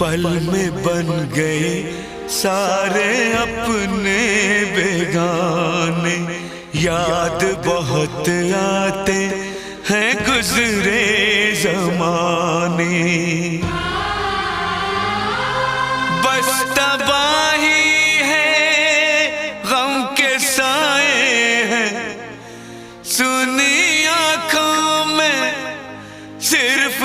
पल में बन गए सारे अपने बेगाने। याद बहुत आते हैं गुजरे जमाने। बस तबाही है, गम के साए हैं, सुनी आंखों में सिर्फ